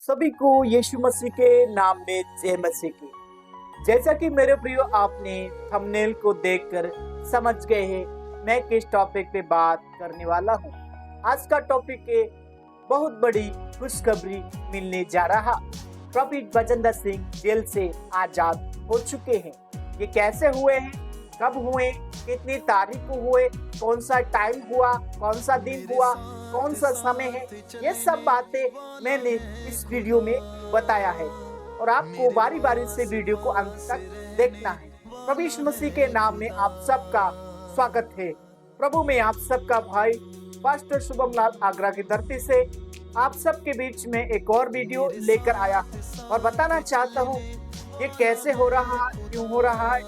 सभी को यीशु मसीह के नाम में जय मसीह की। जैसा कि मेरे प्रियो आपने थंबनेल को देखकर समझ गए हैं मैं किस टॉपिक पे बात करने वाला हूँ। आज का टॉपिक है बहुत बड़ी खुशखबरी मिलने जा रहा। प्रॉफिट बजेंद्र सिंह जेल से आजाद हो चुके हैं। ये कैसे हुए हैं, कब हुए, कितनी तारीख को हुए, कौन सा टाइम हुआ, कौन सा दिन हुआ, कौन सा समय है, ये सब बातें मैंने इस वीडियो में बताया है और आपको बारी बारी से वीडियो को अंत तक देखना है। प्रभु यीशु मसीह के नाम में आप सबका स्वागत है। प्रभु में आप सबका भाई पास्टर शुभम लाल आगरा की धरती से आप सबके बीच में एक और वीडियो लेकर आया और बताना चाहता हूँ ये कैसे हो रहा है, क्यों हो रहा है,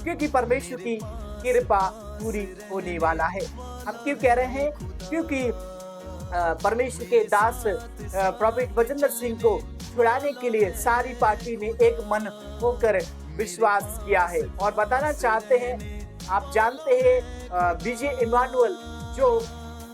क्योंकि परमेश्वर की कृपा पूरी होने वाला है। हम क्यों कह रहे हैं? क्योंकि परमेश्वर के दास प्रॉफिट बजेंद्र सिंह को छुड़ाने के लिए सारी पार्टी ने एक मन होकर विश्वास किया है और बताना चाहते हैं। आप जानते हैं विजय इमानुअल जो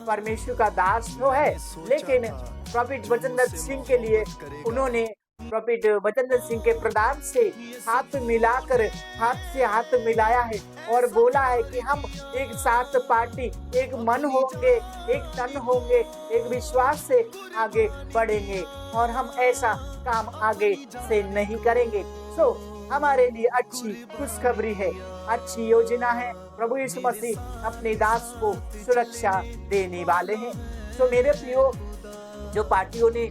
परमेश्वर का दास तो है, लेकिन प्रॉफिट बजेंद्र सिंह के लिए उन्होंने प्रॉफिट बजेंद्र सिंह के प्रधान से हाथ मिलाकर हाथ से हाथ मिलाया है और बोला है कि हम एक साथ पार्टी, एक मन होंगे, एक तन होंगे, एक विश्वास से आगे बढ़ेंगे और हम ऐसा काम आगे से नहीं करेंगे। सो हमारे लिए अच्छी खुशखबरी है, अच्छी योजना है। प्रभु यीशु मसीह अपने दास को सुरक्षा देने वाले हैं। तो मेरे प्रियो, जो पार्टियों ने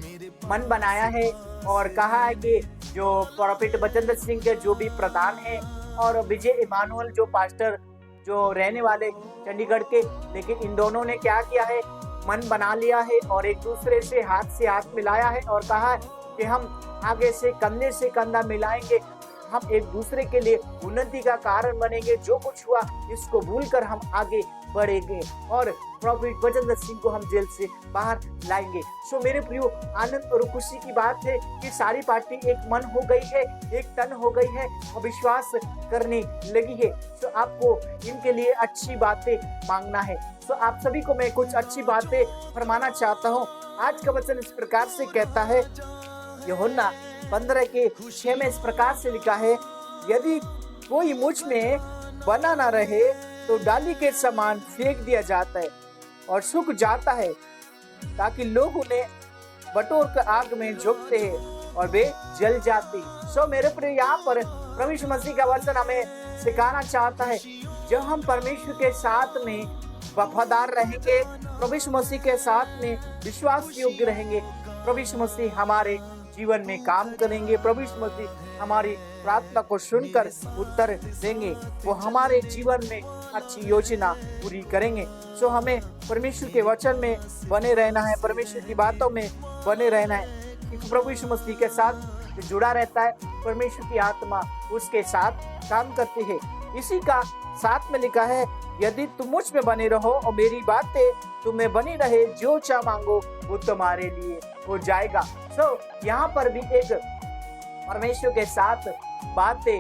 मन बनाया है और कहा है कि जो प्रॉफिट बजेंद्र सिंह के जो भी प्रधान हैं और विजय इमानुअल जो पास्टर जो रहने वाले चंडीगढ़ के, लेकिन इन दोनों ने क्या किया है, मन बना लिया है और एक दूसरे से हाथ मिलाया है और कहा है कि हम आगे से कंधा मिलाएंगे, हम एक दूसरे के लिए उन्नति का कारण बनेंगे, जो कुछ हुआ इसको भूलकर हम आगे बढ़ेंगे और प्रॉफिट बजेंद्र सिंह को हम जेल से बाहर लाएंगे। सो मेरे प्रियो, आनंद और खुशी की बात है कि सारी पार्टी एक मन हो गई है, एक तन हो गई है और विश्वास करने लगी है। सो आपको इनके लिए अच्छी बातें मांगना है। सो आप सभी को मैं कुछ अच्छी बातें फरमाना चाहता हूँ। आज का वचन इस प्रकार से कहता है, यूहन्ना 15:6 में इस प्रकार से लिखा है, यदि कोई मुझ में बना न रहे तो डाली के समान फेंक दिया जाता है और सूख जाता है, ताकि लोग उन्हें बटोर कर आग में झोंकते हैं और वे जल जाती। सो मेरे प्रिय, यहाँ पर प्रभु यीशु मसीह का वचन हमें सिखाना चाहता है, जब हम परमेश्वर के साथ में वफादार रहेंगे, प्रभु यीशु मसीह के साथ में विश्वास योग्य रहेंगे, प्रभु यीशु मसीह हमारे जीवन में काम करेंगे, प्रभु यीशु मसीह हमारी प्रार्थना को सुनकर उत्तर देंगे, वो हमारे जीवन में अच्छी योजना पूरी करेंगे। सो हमें परमेश्वर के वचन में बने रहना है, परमेश्वर की बातों में बने रहना है, क्योंकि प्रभु यीशु मसीह के साथ जुड़ा रहता है, परमेश्वर की आत्मा उसके साथ काम करती है। इसी का साथ में लिखा है, यदि तुम मुझ में बने रहो और मेरी बातें तुम्हें बनी रहे, जो चाह मांगो वो तुम्हारे लिए हो जाएगा। सो यहाँ पर भी एक परमेश्वर के साथ बातें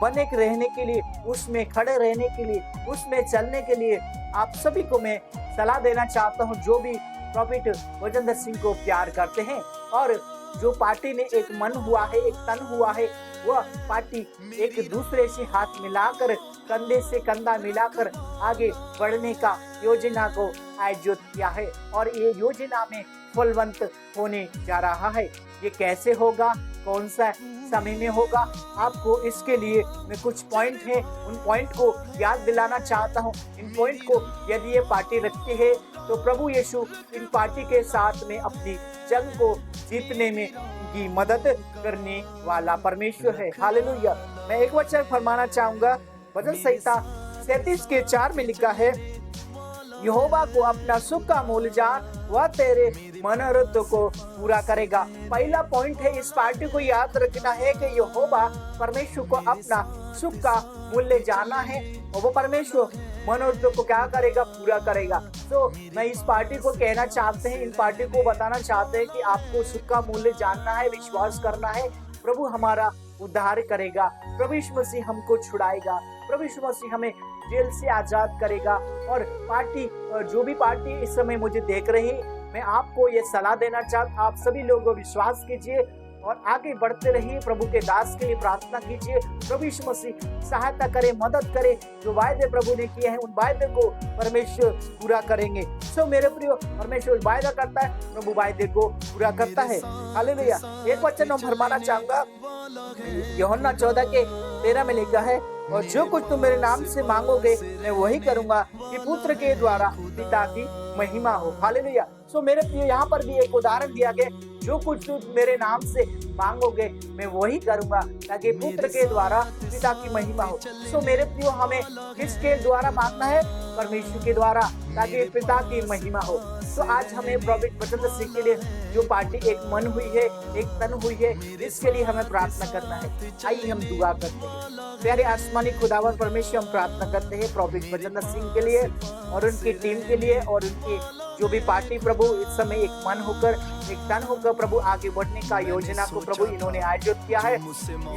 बने रहने के लिए, उसमें खड़े रहने के लिए, उसमें चलने के लिए आप सभी को मैं सलाह देना चाहता हूँ, जो भी प्रॉफिट बजेंद्र सिंह को प्यार करते हैं और जो पार्टी ने एक मन हुआ है, एक तन हुआ है, वह पार्टी एक दूसरे से हाथ मिलाकर, कंधे से कंधा मिलाकर आगे बढ़ने का योजना को आयोजित किया है और ये योजना में फलवंत होने जा रहा है। ये कैसे होगा, कौन सा समय में होगा, आपको इसके लिए मैं कुछ पॉइंट है उन पॉइंट को याद दिलाना चाहता हूँ। इन पॉइंट को यदि ये पार्टी रखती है तो प्रभु यीशु इन पार्टी के साथ में अपनी जंग को जीतने में उनकी मदद करने वाला परमेश्वर है। हालेलुया। मैं एक वचन फरमाना चाहूंगा, भजन संहिता 37:4 में लिखा है, यहोवा को अपना सुख का मूल्य जान, वह तेरे मनोरथ को पूरा करेगा। पहला पॉइंट है, इस पार्टी को याद रखना है कि यहोवा परमेश्वर को अपना सुख का मूल्य जानना है और वो परमेश्वर मनोरथ को क्या करेगा, पूरा करेगा। तो मैं इस पार्टी को कहना चाहते हैं, इन पार्टी को बताना चाहते हैं कि आपको सुख का मूल्य जानना है, विश्वास करना है, प्रभु हमारा उद्धार करेगा, प्रभु यीशु मसीह हमको छुड़ाएगा, प्रभु यीशु मसीह हमें जेल से आजाद करेगा। और पार्टी, जो भी पार्टी इस समय मुझे देख रही, मैं आपको ये सलाह देना चाहता, आप सभी लोग विश्वास कीजिए और आगे बढ़ते रहिए। प्रभु के दास के लिए प्रार्थना कीजिए। प्रभु यीशु मसीह सहायता करे, मदद करे। जो वायदे प्रभु ने किए हैं उन वायदे को परमेश्वर पूरा करेंगे। सो मेरे प्रियो, परमेश्वर वायदा करता है, प्रभु वायदे को पूरा करता है। हालेलुया। एक वचन मैं फरमाना चाहूंगा, यूहन्ना 14:13 में लिखा है, और जो कुछ तुम मेरे नाम से मांगोगे मैं वही करूंगा कि पुत्र के द्वारा पिता की महिमा हो। हालेलुया। सो मेरे प्रियो, यहाँ पर भी एक उदाहरण दिया गया, जो कुछ तुम मेरे नाम से मांगोगे मैं वही करूंगा ताकि पुत्र के द्वारा पिता की महिमा हो। सो मेरे प्रियो, हमें किसके द्वारा मांगना है? परमेश्वर के द्वारा, ताकि पिता की महिमा हो। तो आज हमें प्रॉफिट वचन सीखने के लिए जो पार्टी एक मन हुई है, एक तन हुई है, इसके लिए हमें प्रार्थना करना है। आइए हम दुआ करते हैं। प्यारे आसमानी खुदावन परमेश्वर, हम प्रार्थना करते हैं प्रॉफिट वचन सिंह के लिए और उनकी टीम के लिए और उनकी जो भी पार्टी प्रभु इस समय एक मन होकर, एक तन होकर प्रभु आगे बढ़ने का योजना को प्रभु इन्होंने आयोजित किया है।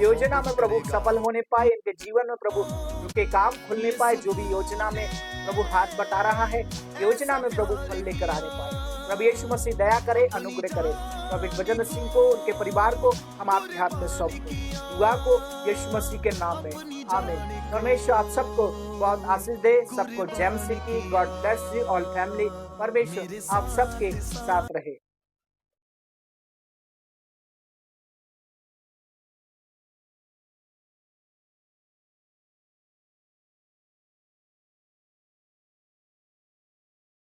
योजना में प्रभु सफल होने पाए, इनके जीवन में प्रभु उनके काम खुलने पाए। जो भी योजना में प्रभु हाथ बटा रहा है, योजना में प्रभु फल लेकर आने पाए। प्रभु यीशु मसीह दया करे, अनुग्रह करे। प्रॉफिट वचन सिंह को, उनके परिवार को हम आपके हाथ में सौंपते हैं। दुआ को यीशु मसीह के नाम में, आमीन। परमेश्वर आप सबको बहुत आशीष दे, सबको जय मसीह की। God bless you all family. परमेश्वर आप सबके साथ रहे।